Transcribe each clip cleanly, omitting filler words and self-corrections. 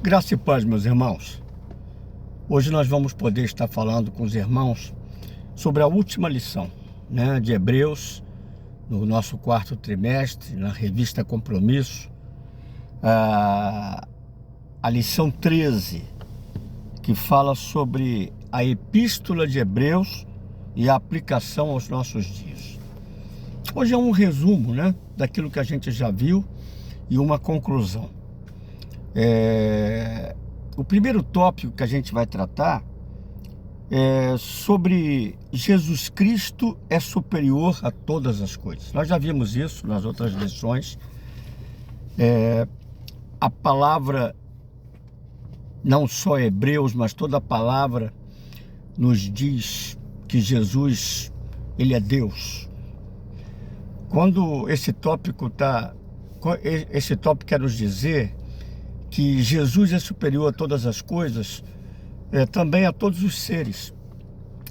Graça e paz, meus irmãos. Hoje nós vamos poder estar falando com os irmãos sobre a última lição, de Hebreus, no nosso quarto trimestre, na revista Compromisso, a lição 13, que fala sobre a epístola de Hebreus e a aplicação aos nossos dias. Hoje é um resumo, daquilo que a gente já viu e uma conclusão. O primeiro tópico que a gente vai tratar é sobre Jesus Cristo é superior a todas as coisas. Nós já vimos isso nas outras lições. A palavra, não só Hebreus, mas toda a palavra nos diz que Jesus, ele é Deus. Quando esse tópico quer nos dizer que Jesus é superior a todas as coisas, também a todos os seres.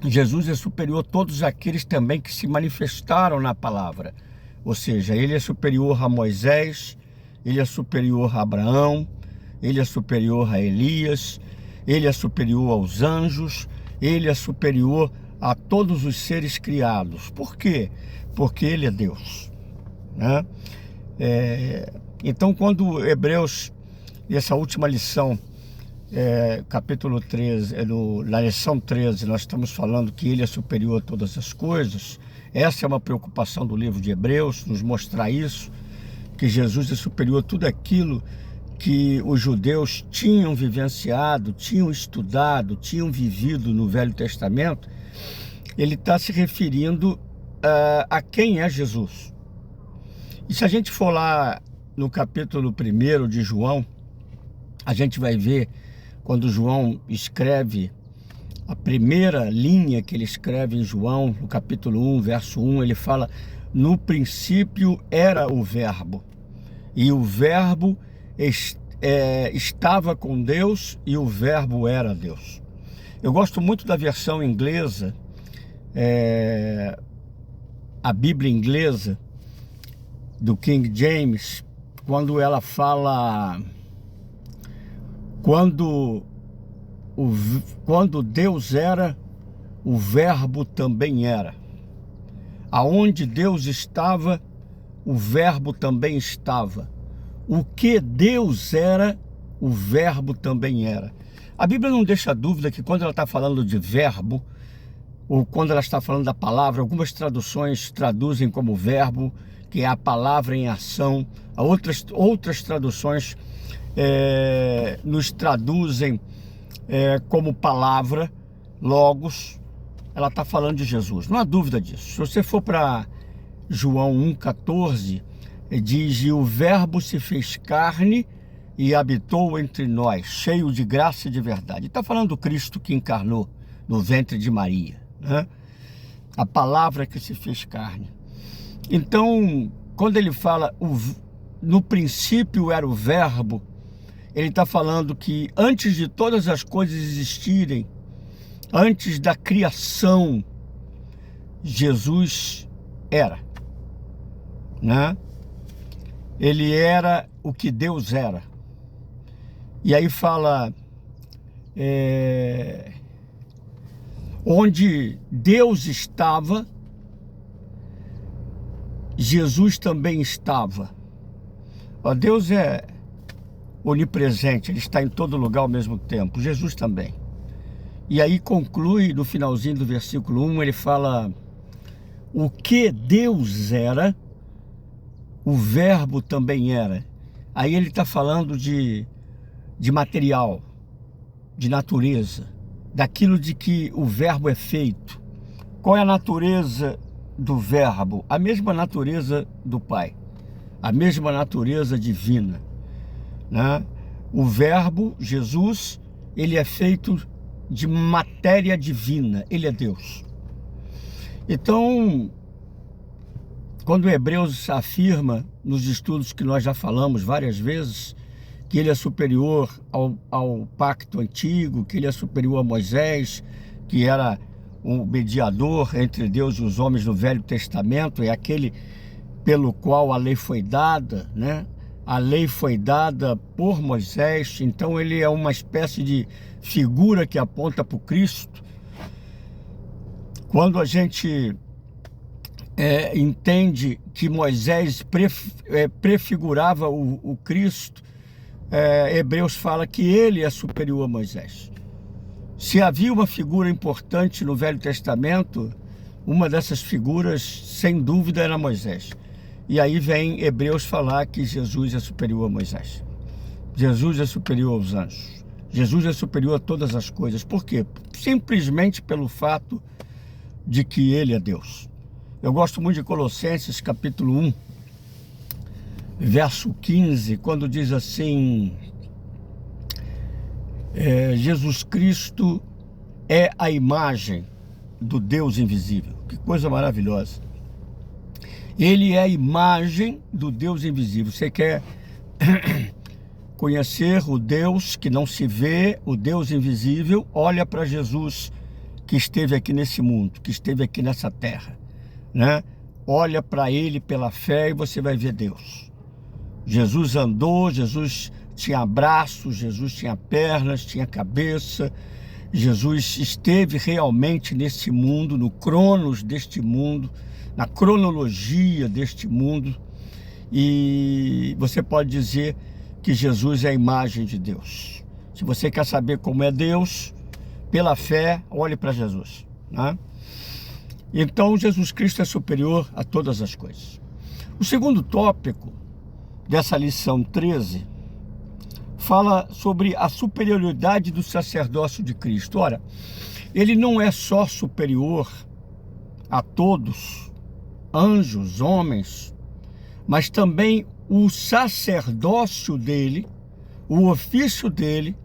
Jesus é superior a todos aqueles também que se manifestaram na palavra. Ou seja, ele é superior a Moisés, ele é superior a Abraão, ele é superior a Elias, ele é superior aos anjos, ele é superior a todos os seres criados. Por quê? Porque ele é Deus. Então, quando Hebreus, essa última lição, capítulo 13, na lição 13, nós estamos falando que ele é superior a todas as coisas. Essa é uma preocupação do livro de Hebreus, nos mostrar isso, que Jesus é superior a tudo aquilo que os judeus tinham vivenciado, tinham estudado, tinham vivido no Velho Testamento. Ele está se referindo a quem é Jesus. E se a gente for lá no capítulo 1 de João, a gente vai ver quando João escreve, a primeira linha que ele escreve em João, no capítulo 1, verso 1, ele fala: no princípio era o verbo, e o verbo estava com Deus, e o verbo era Deus. Eu gosto muito da versão inglesa, a Bíblia inglesa, do King James, quando ela fala: quando Deus era, o verbo também era. Aonde Deus estava, o verbo também estava. O que Deus era, o verbo também era. A Bíblia não deixa dúvida que quando ela está falando de verbo, ou quando ela está falando da palavra, algumas traduções traduzem como verbo, que é a palavra em ação. Outras traduções nos traduzem como palavra, logos. Ela está falando de Jesus, não há dúvida disso. Se você for para João 1,14, diz: e o verbo se fez carne e habitou entre nós, cheio de graça e de verdade. Está falando do Cristo que encarnou no ventre de Maria, a palavra que se fez carne. Então, quando ele fala no princípio era o verbo, ele está falando que antes de todas as coisas existirem, antes da criação, Jesus era, Ele era o que Deus era. E aí fala, onde Deus estava, Jesus também estava. Deus é onipresente, ele está em todo lugar ao mesmo tempo. Jesus também. E aí conclui no finalzinho do versículo 1, ele fala: o que Deus era, o verbo também era. Aí ele está falando de material, de natureza, daquilo de que o verbo é feito. Qual é a natureza do verbo? A mesma natureza do Pai, a mesma natureza divina, O verbo, Jesus, ele é feito de matéria divina, ele é Deus. Então, quando Hebreus afirma, nos estudos que nós já falamos várias vezes, que ele é superior ao pacto antigo, que ele é superior a Moisés, que era um mediador entre Deus e os homens no Velho Testamento, é aquele pelo qual a lei foi dada, a lei foi dada por Moisés, então ele é uma espécie de figura que aponta para o Cristo. Quando a gente entende que Moisés prefigurava o Cristo, Hebreus fala que ele é superior a Moisés. Se havia uma figura importante no Velho Testamento, uma dessas figuras, sem dúvida, era Moisés. E aí vem Hebreus falar que Jesus é superior a Moisés. Jesus é superior aos anjos. Jesus é superior a todas as coisas. Por quê? Simplesmente pelo fato de que ele é Deus. Eu gosto muito de Colossenses, capítulo 1, verso 15, quando diz assim: Jesus Cristo é a imagem do Deus invisível. Que coisa maravilhosa. Ele é a imagem do Deus invisível. Você quer conhecer o Deus que não se vê, o Deus invisível? Olha para Jesus, que esteve aqui nesse mundo, que esteve aqui nessa terra, né? Olha para ele pela fé e você vai ver Deus. Jesus andou, Jesus tinha braços, Jesus tinha pernas, tinha cabeça. Jesus esteve realmente nesse mundo, no cronos deste mundo, na cronologia deste mundo. E você pode dizer que Jesus é a imagem de Deus. Se você quer saber como é Deus, pela fé, olhe para Jesus, né? Então, Jesus Cristo é superior a todas as coisas. O segundo tópico dessa lição 13 fala sobre a superioridade do sacerdócio de Cristo. Ora, ele não é só superior a todos, anjos, homens, mas também o sacerdócio dele, o ofício dele,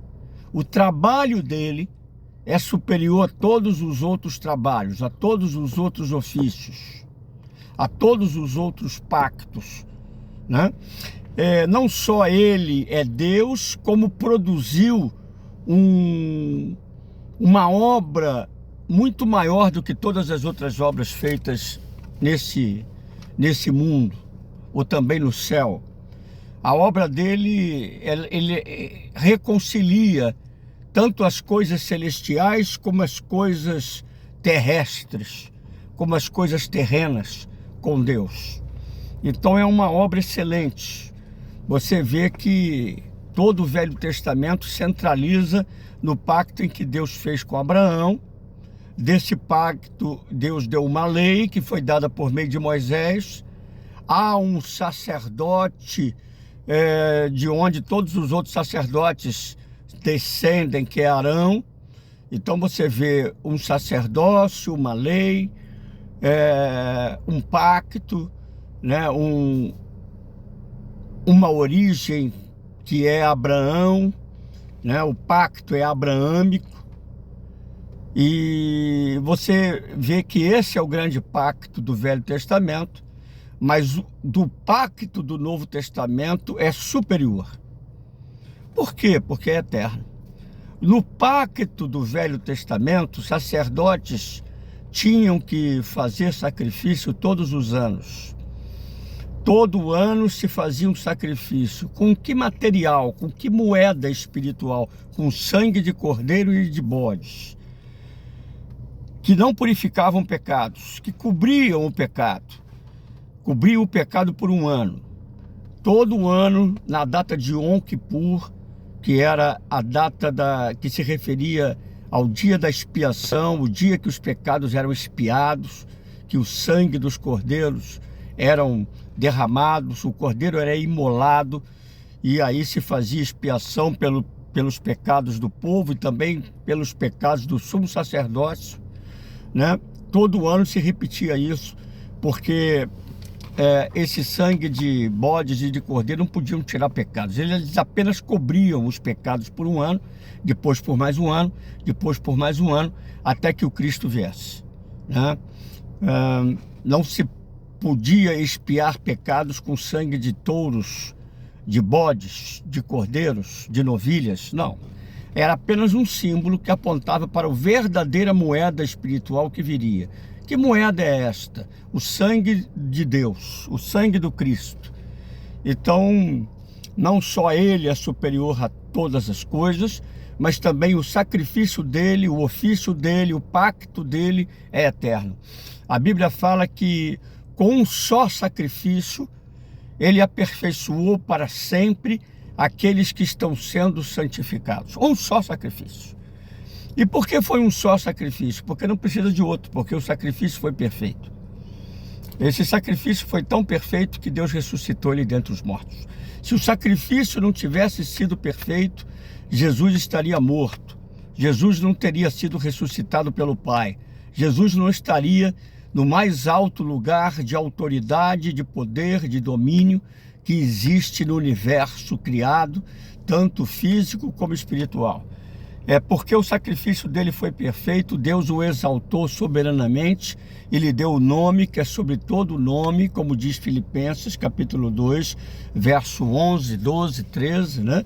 o trabalho dele é superior a todos os outros trabalhos, a todos os outros ofícios, a todos os outros pactos, né? Não só ele é Deus, como produziu uma obra muito maior do que todas as outras obras feitas nesse mundo, ou também no céu. A obra dele, ele reconcilia tanto as coisas celestiais como as coisas terrestres, como as coisas terrenas com Deus. Então é uma obra excelente. Você vê que todo o Velho Testamento centraliza no pacto em que Deus fez com Abraão. Desse pacto, Deus deu uma lei que foi dada por meio de Moisés. Há um sacerdote de onde todos os outros sacerdotes descendem, que é Arão. Então você vê um sacerdócio, uma lei, um pacto, né? Uma origem que é Abraão, né? O pacto é abraâmico. E você vê que esse é o grande pacto do Velho Testamento, mas do pacto do Novo Testamento é superior. Por quê? Porque é eterno. No pacto do Velho Testamento, sacerdotes tinham que fazer sacrifício todos os anos. Todo ano se fazia um sacrifício. Com que material? Com que moeda espiritual? Com sangue de cordeiro e de bodes, que não purificavam pecados, que cobriam o pecado. Cobriam o pecado por um ano. Todo ano, na data de Yom Kippur, que era a data que se referia ao dia da expiação, o dia que os pecados eram expiados, que o sangue dos cordeiros eram derramados, o cordeiro era imolado, e aí se fazia expiação pelos pecados do povo e também pelos pecados do sumo sacerdócio, né? Todo ano se repetia isso, porque esse sangue de bodes e de cordeiro não podiam tirar pecados. Eles apenas cobriam os pecados por um ano, depois por mais um ano, depois por mais um ano, até que o Cristo viesse, né? Não se podia expiar pecados com sangue de touros, de bodes, de cordeiros, de novilhas, não. Era apenas um símbolo que apontava para a verdadeira moeda espiritual que viria. Que moeda é esta? O sangue de Deus, o sangue do Cristo. Então, Não só ele é superior a todas as coisas, mas também o sacrifício dele, o ofício dele, o pacto dele é eterno. A Bíblia fala que com um só sacrifício, ele aperfeiçoou para sempre aqueles que estão sendo santificados. Um só sacrifício. E por que foi um só sacrifício? Porque não precisa de outro, porque o sacrifício foi perfeito. Esse sacrifício foi tão perfeito que Deus ressuscitou ele dentre os mortos. Se o sacrifício não tivesse sido perfeito, Jesus estaria morto. Jesus não teria sido ressuscitado pelo Pai. Jesus não estaria no mais alto lugar de autoridade, de poder, de domínio que existe no universo criado, tanto físico como espiritual. É porque o sacrifício dele foi perfeito, Deus o exaltou soberanamente e lhe deu o nome que é sobre todo nome, como diz Filipenses, capítulo 2, verso 11, 12, 13, né?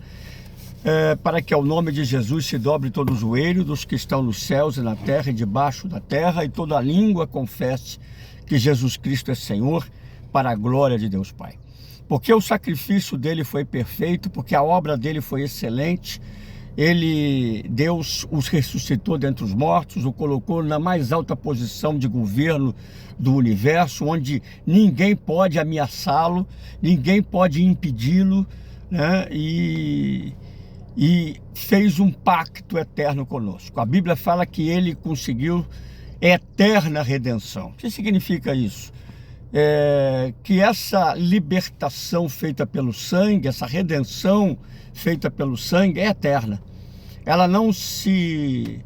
Para que ao nome de Jesus se dobre todo o joelho dos que estão nos céus e na terra e debaixo da terra, e toda língua confesse que Jesus Cristo é Senhor, para a glória de Deus Pai. Porque o sacrifício dele foi perfeito, porque a obra dele foi excelente. Deus os ressuscitou dentre os mortos, o colocou na mais alta posição de governo do universo, onde ninguém pode ameaçá-lo, ninguém pode impedi-lo, né? E fez um pacto eterno conosco. A Bíblia fala que ele conseguiu eterna redenção. O que significa isso? Que essa libertação feita pelo sangue, essa redenção feita pelo sangue é eterna. Ela não se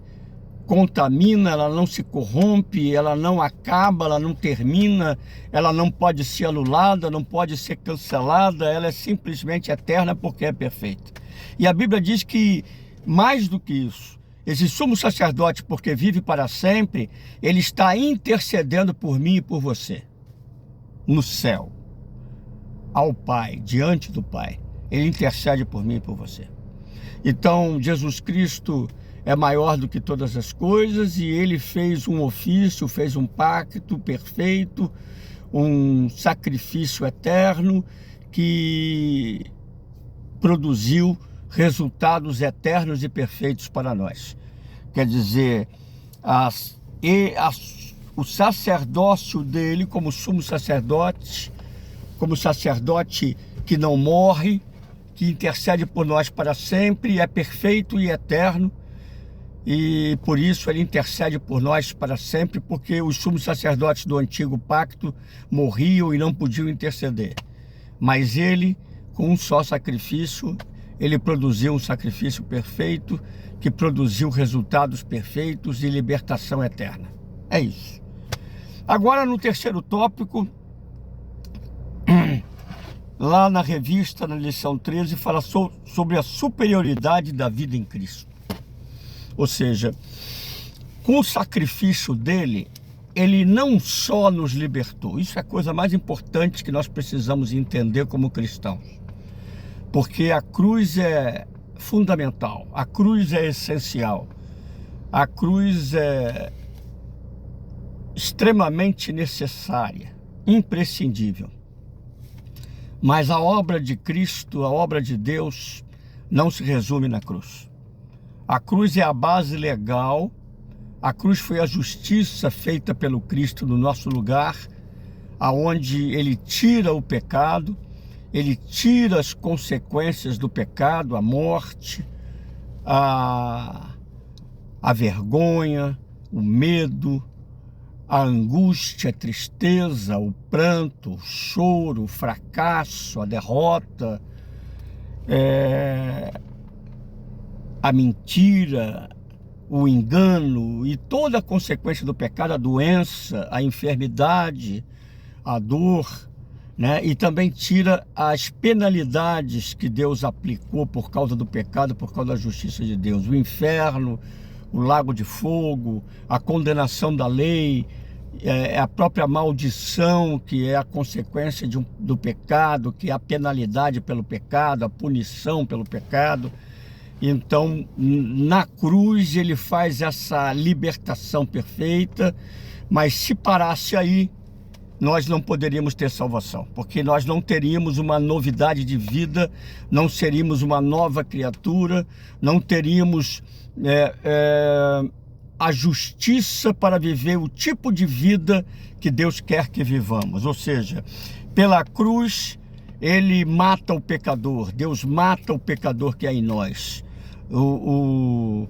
contamina, ela não se corrompe, ela não acaba, ela não termina, ela não pode ser anulada, não pode ser cancelada, ela é simplesmente eterna porque é perfeita. E a Bíblia diz que, mais do que isso, esse sumo sacerdote, porque vive para sempre, ele está intercedendo por mim e por você, no céu, ao Pai, diante do Pai. Ele intercede por mim e por você. Então, Jesus Cristo é maior do que todas as coisas e ele fez um ofício, fez um pacto perfeito, um sacrifício eterno que produziu resultados eternos e perfeitos para nós. Quer dizer, o sacerdócio dele como sumo sacerdote, como sacerdote que não morre, que intercede por nós para sempre, é perfeito e eterno, e por isso ele intercede por nós para sempre, porque os sumos sacerdotes do antigo pacto morriam e não podiam interceder. Mas ele, com um só sacrifício, ele produziu um sacrifício perfeito, que produziu resultados perfeitos e libertação eterna. É isso. Agora, no terceiro tópico, lá na revista, na lição 13, fala sobre a superioridade da vida em Cristo. Ou seja, com o sacrifício dele, ele não só nos libertou. Isso é a coisa mais importante que nós precisamos entender como cristãos. Porque a cruz é fundamental, a cruz é essencial, a cruz é extremamente necessária, imprescindível. Mas a obra de Cristo, a obra de Deus, não se resume na cruz. A cruz é a base legal, a cruz foi a justiça feita pelo Cristo no nosso lugar, aonde ele tira o pecado, ele tira as consequências do pecado, a morte, a vergonha, o medo, a angústia, a tristeza, o pranto, o choro, o fracasso, a derrota, a mentira, o engano e toda a consequência do pecado, a doença, a enfermidade, a dor, né? E também tira as penalidades que Deus aplicou por causa do pecado, por causa da justiça de Deus, o inferno, o lago de fogo, a condenação da lei, a própria maldição, que é a consequência do pecado, que é a penalidade pelo pecado, a punição pelo pecado. Então, na cruz ele faz essa libertação perfeita, mas se parasse aí, nós não poderíamos ter salvação, porque nós não teríamos uma novidade de vida, não seríamos uma nova criatura, não teríamos a justiça para viver o tipo de vida que Deus quer que vivamos. Ou seja, pela cruz, ele mata o pecador, Deus mata o pecador que é em nós. O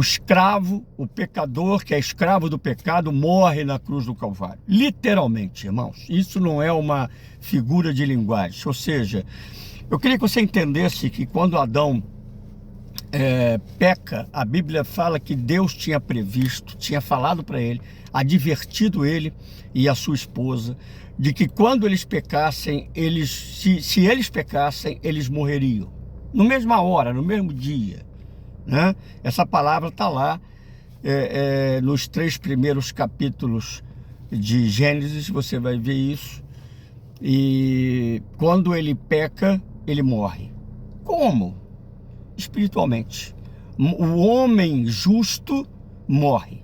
escravo, o pecador, que é escravo do pecado, morre na cruz do Calvário. Literalmente, irmãos. Isso não é uma figura de linguagem. Ou seja, eu queria que você entendesse que quando Adão peca, a Bíblia fala que Deus tinha previsto, tinha falado para ele, advertido ele e a sua esposa, de que quando eles pecassem, se eles pecassem, eles morreriam. Na mesma hora, no mesmo dia. Né? Essa palavra está lá nos 3 primeiros capítulos de Gênesis, você vai ver isso. E quando ele peca, ele morre. Como? Espiritualmente. O homem justo morre.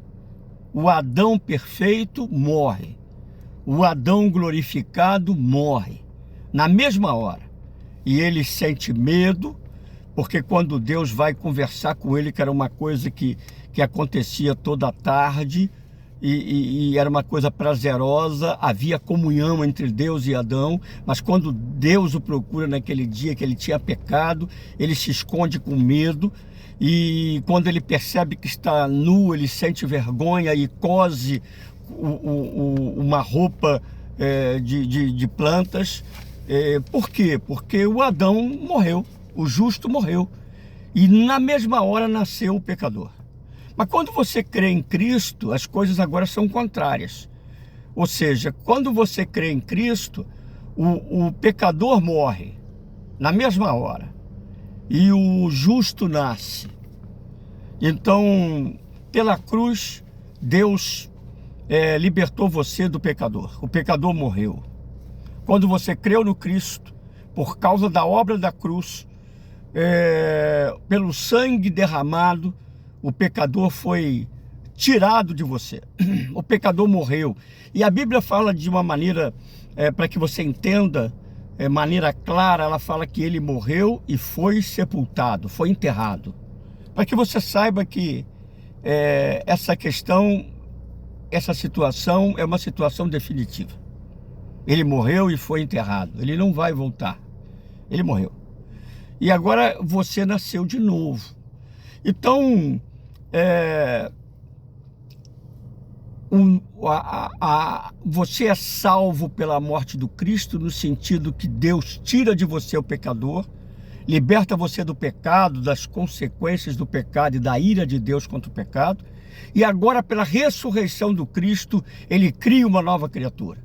O Adão perfeito morre. O Adão glorificado morre. Na mesma hora. E ele sente medo, porque quando Deus vai conversar com ele, que era uma coisa que acontecia toda a tarde, e era uma coisa prazerosa, havia comunhão entre Deus e Adão, mas quando Deus o procura naquele dia que ele tinha pecado, ele se esconde com medo, e quando ele percebe que está nu, ele sente vergonha e cose uma roupa de plantas. Por quê? Porque o Adão morreu. O justo morreu. E na mesma hora nasceu o pecador. Mas quando você crê em Cristo, as coisas agora são contrárias. Ou seja, quando você crê em Cristo, o pecador morre na mesma hora. E o justo nasce. Então, pela cruz, Deus libertou você do pecador. O pecador morreu. Quando você creu no Cristo, por causa da obra da cruz, pelo sangue derramado, o pecador foi tirado de você. O pecador morreu. E a Bíblia fala de uma maneira, para que você entenda, maneira clara, ela fala que ele morreu e foi sepultado, foi enterrado. Para que você saiba que essa questão, essa situação é uma situação definitiva. Ele morreu e foi enterrado. Ele não vai voltar. Ele morreu. E agora você nasceu de novo. Então, você é salvo pela morte do Cristo, no sentido que Deus tira de você o pecador, liberta você do pecado, das consequências do pecado e da ira de Deus contra o pecado. E agora, pela ressurreição do Cristo, ele cria uma nova criatura.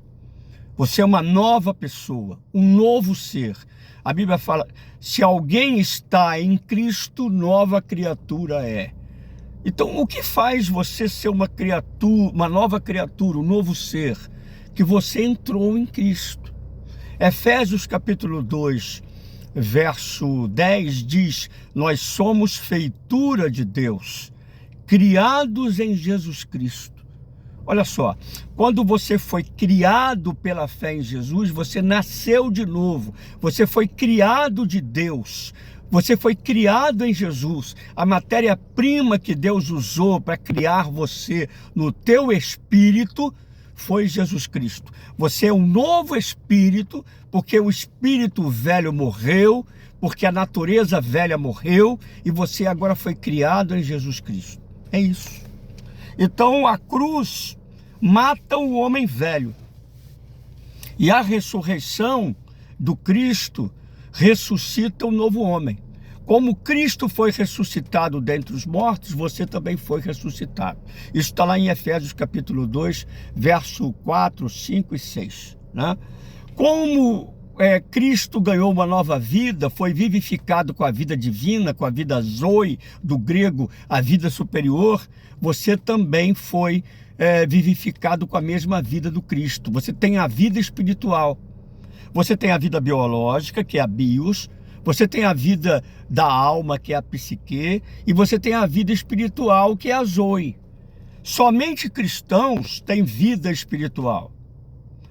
Você é uma nova pessoa, um novo ser. A Bíblia fala, se alguém está em Cristo, nova criatura é. Então, o que faz você ser uma criatura, uma nova criatura, um novo ser? Que você entrou em Cristo. Efésios capítulo 2, verso 10 diz, nós somos feitura de Deus, criados em Jesus Cristo. Olha só, quando você foi criado pela fé em Jesus, você nasceu de novo, você foi criado de Deus, você foi criado em Jesus. A matéria-prima que Deus usou para criar você no teu espírito foi Jesus Cristo. Você é um novo espírito, porque o espírito velho morreu, porque a natureza velha morreu, e você agora foi criado em Jesus Cristo. É isso. Então a cruz mata o homem velho. E a ressurreição do Cristo ressuscita o novo homem. Como Cristo foi ressuscitado dentre os mortos, você também foi ressuscitado. Isso está lá em Efésios capítulo 2, verso 4, 5 e 6. Né? Como Cristo ganhou uma nova vida, foi vivificado com a vida divina, com a vida zoe, do grego, a vida superior, você também foi vivificado com a mesma vida do Cristo. Você tem a vida espiritual, você tem a vida biológica, que é a bios, você tem a vida da alma, que é a psique, e você tem a vida espiritual, que é a zoe. Somente cristãos têm vida espiritual.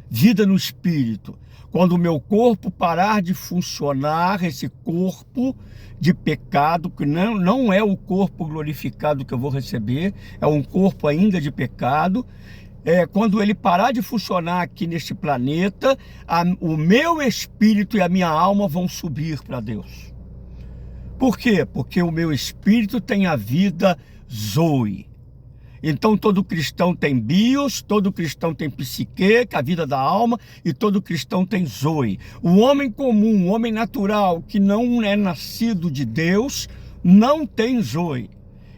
vida no espírito. Quando o meu corpo parar de funcionar, esse corpo de pecado, que não é o corpo glorificado que eu vou receber, é um corpo ainda de pecado. Quando ele parar de funcionar aqui neste planeta, o meu espírito e a minha alma vão subir para Deus. Por quê? Porque o meu espírito tem a vida Zoe. Então todo cristão tem bios, todo cristão tem psique, que é a vida da alma, e todo cristão tem Zoe. O homem comum, o homem natural, que não é nascido de Deus, não tem Zoe.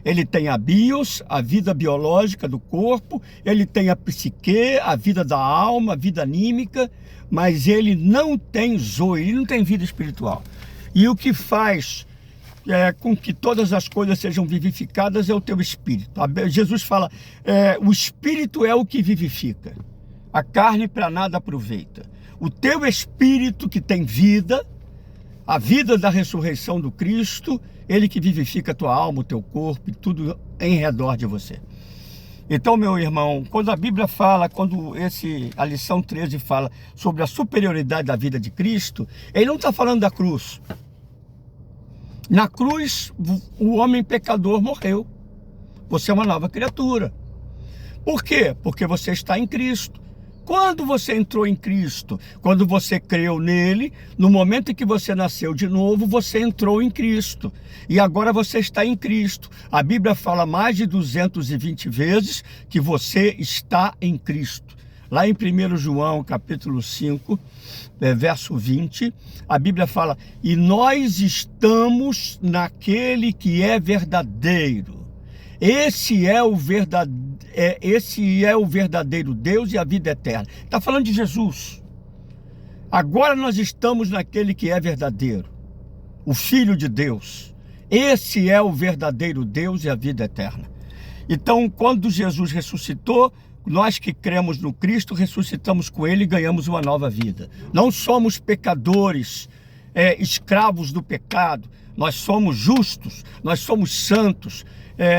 Ele tem a bios, a vida biológica do corpo, ele tem a psique, a vida da alma, a vida anímica, mas ele não tem Zoe, ele não tem vida espiritual. E o que faz com que todas as coisas sejam vivificadas é o teu espírito. Jesus fala, o espírito é o que vivifica, a carne para nada aproveita. O teu espírito que tem vida, a vida da ressurreição do Cristo, ele que vivifica a tua alma, o teu corpo e tudo em redor de você. Então, meu irmão, quando a Bíblia fala, a lição 13 fala sobre a superioridade da vida de Cristo, ele não está falando da cruz. Na cruz, o homem pecador morreu. Você é uma nova criatura. Por quê? Porque você está em Cristo. Quando você entrou em Cristo, quando você creu nele, no momento em que você nasceu de novo, você entrou em Cristo. E agora você está em Cristo. A Bíblia fala mais de 220 vezes que você está em Cristo. Lá em 1 João, capítulo 5, verso 20, a Bíblia fala, e nós estamos naquele que é verdadeiro. Esse é o verdadeiro Deus e a vida eterna. Está falando de Jesus. Agora nós estamos naquele que é verdadeiro, o Filho de Deus. Esse é o verdadeiro Deus e a vida eterna. Então, quando Jesus ressuscitou, nós que cremos no Cristo, ressuscitamos com Ele e ganhamos uma nova vida. Não somos pecadores, escravos do pecado. Nós somos justos, nós somos santos.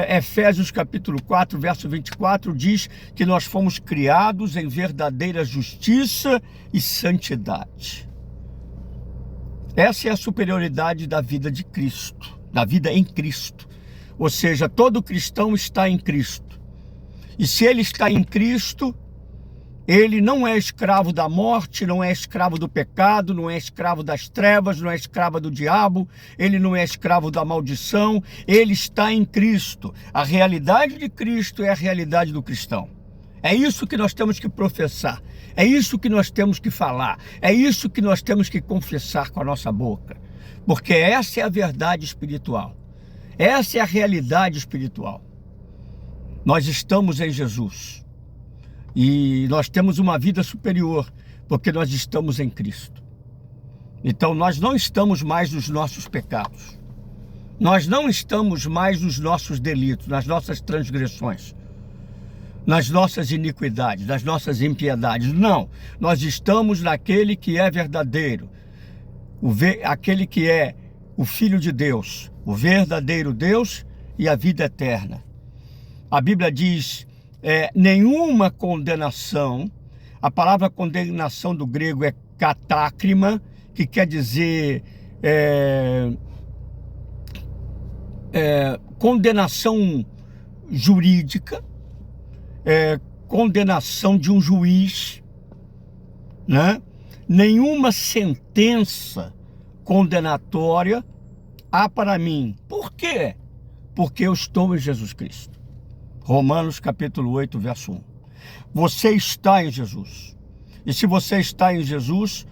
Efésios capítulo 4, verso 24 diz que nós fomos criados em verdadeira justiça e santidade. Essa é a superioridade da vida de Cristo, da vida em Cristo. Ou seja, todo cristão está em Cristo. E se ele está em Cristo, ele não é escravo da morte, não é escravo do pecado, não é escravo das trevas, não é escravo do diabo, ele não é escravo da maldição, ele está em Cristo. A realidade de Cristo é a realidade do cristão. É isso que nós temos que professar, é isso que nós temos que falar, é isso que nós temos que confessar com a nossa boca, porque essa é a verdade espiritual, essa é a realidade espiritual. Nós estamos em Jesus. E nós temos uma vida superior, porque nós estamos em Cristo. Então nós não estamos mais nos nossos pecados. Nós não estamos mais nos nossos delitos, nas nossas transgressões, nas nossas iniquidades, nas nossas impiedades. Não, nós estamos naquele que é verdadeiro, aquele que é o Filho de Deus, o verdadeiro Deus e a vida eterna. A Bíblia diz... nenhuma condenação. A palavra condenação do grego é catácrima, que quer dizer condenação jurídica, condenação de um juiz, né? Nenhuma sentença condenatória há para mim. Por quê? Porque eu estou em Jesus Cristo. Romanos capítulo 8, verso 1. Você está em Jesus. E se você está em Jesus,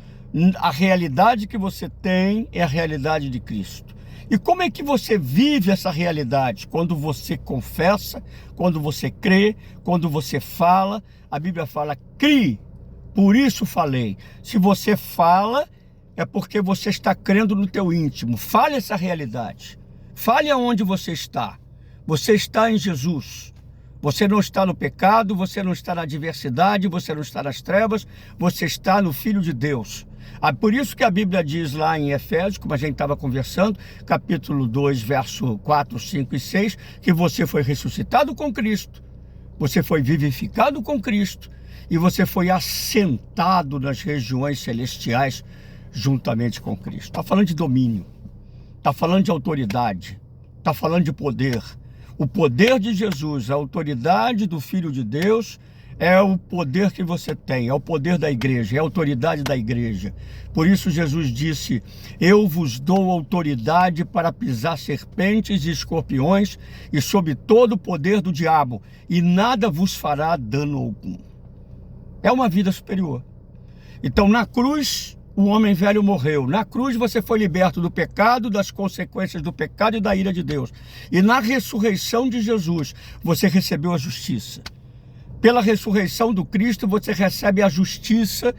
a realidade que você tem é a realidade de Cristo. E como é que você vive essa realidade? Quando você confessa, quando você crê, quando você fala. A Bíblia fala, crie, por isso falei. Se você fala, é porque você está crendo no teu íntimo. Fale essa realidade. Fale aonde você está. Você está em Jesus. Você não está no pecado, você não está na adversidade, você não está nas trevas, você está no Filho de Deus. Por isso que a Bíblia diz lá em Efésios, como a gente estava conversando, capítulo 2, verso 4, 5 e 6, que você foi ressuscitado com Cristo, você foi vivificado com Cristo e você foi assentado nas regiões celestiais juntamente com Cristo. Está falando de domínio, está falando de autoridade, está falando de poder. O poder de Jesus, a autoridade do Filho de Deus, é o poder que você tem, é o poder da igreja, é a autoridade da igreja. Por isso Jesus disse: eu vos dou autoridade para pisar serpentes e escorpiões e sobre todo o poder do diabo, e nada vos fará dano algum. É uma vida superior. Então na cruz o homem velho morreu. Na cruz você foi liberto do pecado, das consequências do pecado e da ira de Deus. E na ressurreição de Jesus você recebeu a justiça. Pela ressurreição do Cristo, você recebe a justiça,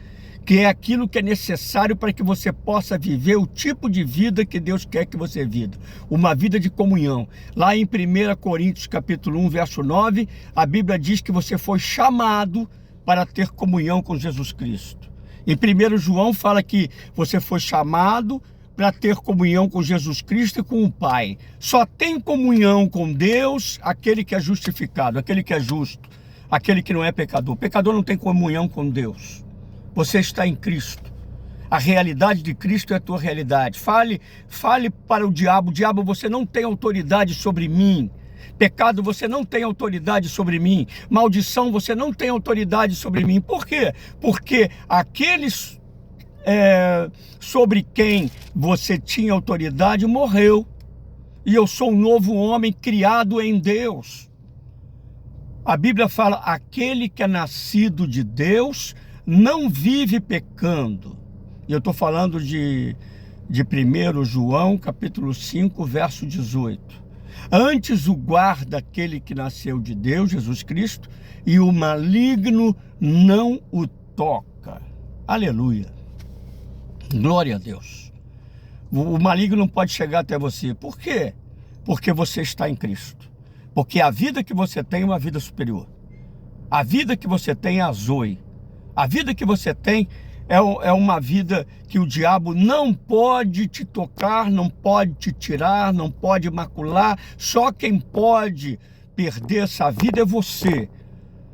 que é aquilo que é necessário para que você possa viver o tipo de vida que Deus quer que você viva. Uma vida de comunhão. Lá em 1 Coríntios capítulo 1, verso 9, a Bíblia diz que você foi chamado para ter comunhão com Jesus Cristo. Em 1 João fala que você foi chamado para ter comunhão com Jesus Cristo e com o Pai. Só tem comunhão com Deus aquele que é justificado, aquele que é justo. Aquele que não é pecador. Pecador não tem comunhão com Deus. Você está em Cristo. A realidade de Cristo é a tua realidade. Fale para o diabo: diabo, você não tem autoridade sobre mim. Pecado, você não tem autoridade sobre mim. Maldição, você não tem autoridade sobre mim. Por quê? Porque aqueles sobre quem você tinha autoridade morreu. E eu sou um novo homem criado em Deus. A Bíblia fala: aquele que é nascido de Deus não vive pecando. E eu estou falando de 1 João, capítulo 5, verso 18. Antes o guarda aquele que nasceu de Deus, Jesus Cristo, e o maligno não o toca. Aleluia. Glória a Deus. O maligno não pode chegar até você. Por quê? Porque você está em Cristo. Porque a vida que você tem é uma vida superior. A vida que você tem é a Zoe. A vida que você tem é uma vida que o diabo não pode te tocar, não pode te tirar, não pode macular. Só quem pode perder essa vida é você.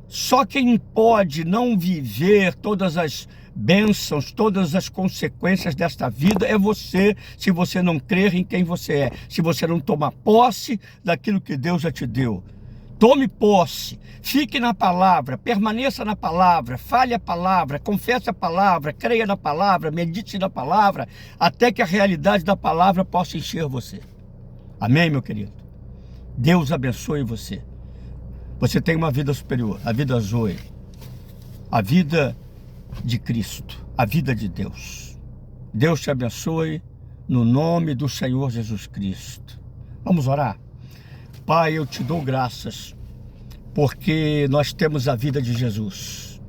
Só quem pode não viver todas as bênçãos, todas as consequências desta vida é você, se você não crer em quem você é, se você não tomar posse daquilo que Deus já te deu. Tome posse, fique na palavra, permaneça na palavra, fale a palavra, confesse a palavra, creia na palavra, medite na palavra, até que a realidade da palavra possa encher você. Amém, meu querido? Deus abençoe você. Você tem uma vida superior, a vida Zoe, a vida de Cristo, a vida de Deus. Deus te abençoe no nome do Senhor Jesus Cristo. Vamos orar? Pai, eu te dou graças porque nós temos a vida de Jesus.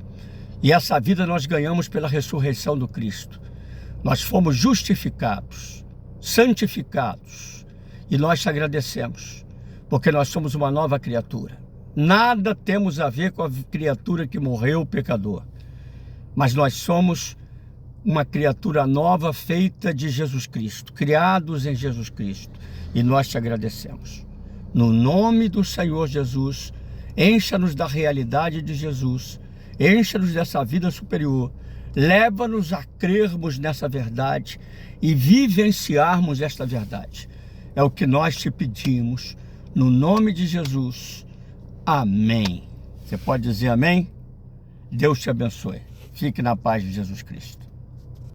E essa vida nós ganhamos pela ressurreição do Cristo. Nós fomos justificados, santificados, e nós te agradecemos porque nós somos uma nova criatura. Nada temos a ver com a criatura que morreu, o pecador. Mas nós somos uma criatura nova feita de Jesus Cristo, criados em Jesus Cristo. E nós te agradecemos. No nome do Senhor Jesus, encha-nos da realidade de Jesus, encha-nos dessa vida superior, leva-nos a crermos nessa verdade e vivenciarmos esta verdade. É o que nós te pedimos, no nome de Jesus. Amém. Você pode dizer amém? Deus te abençoe. Fique na paz de Jesus Cristo.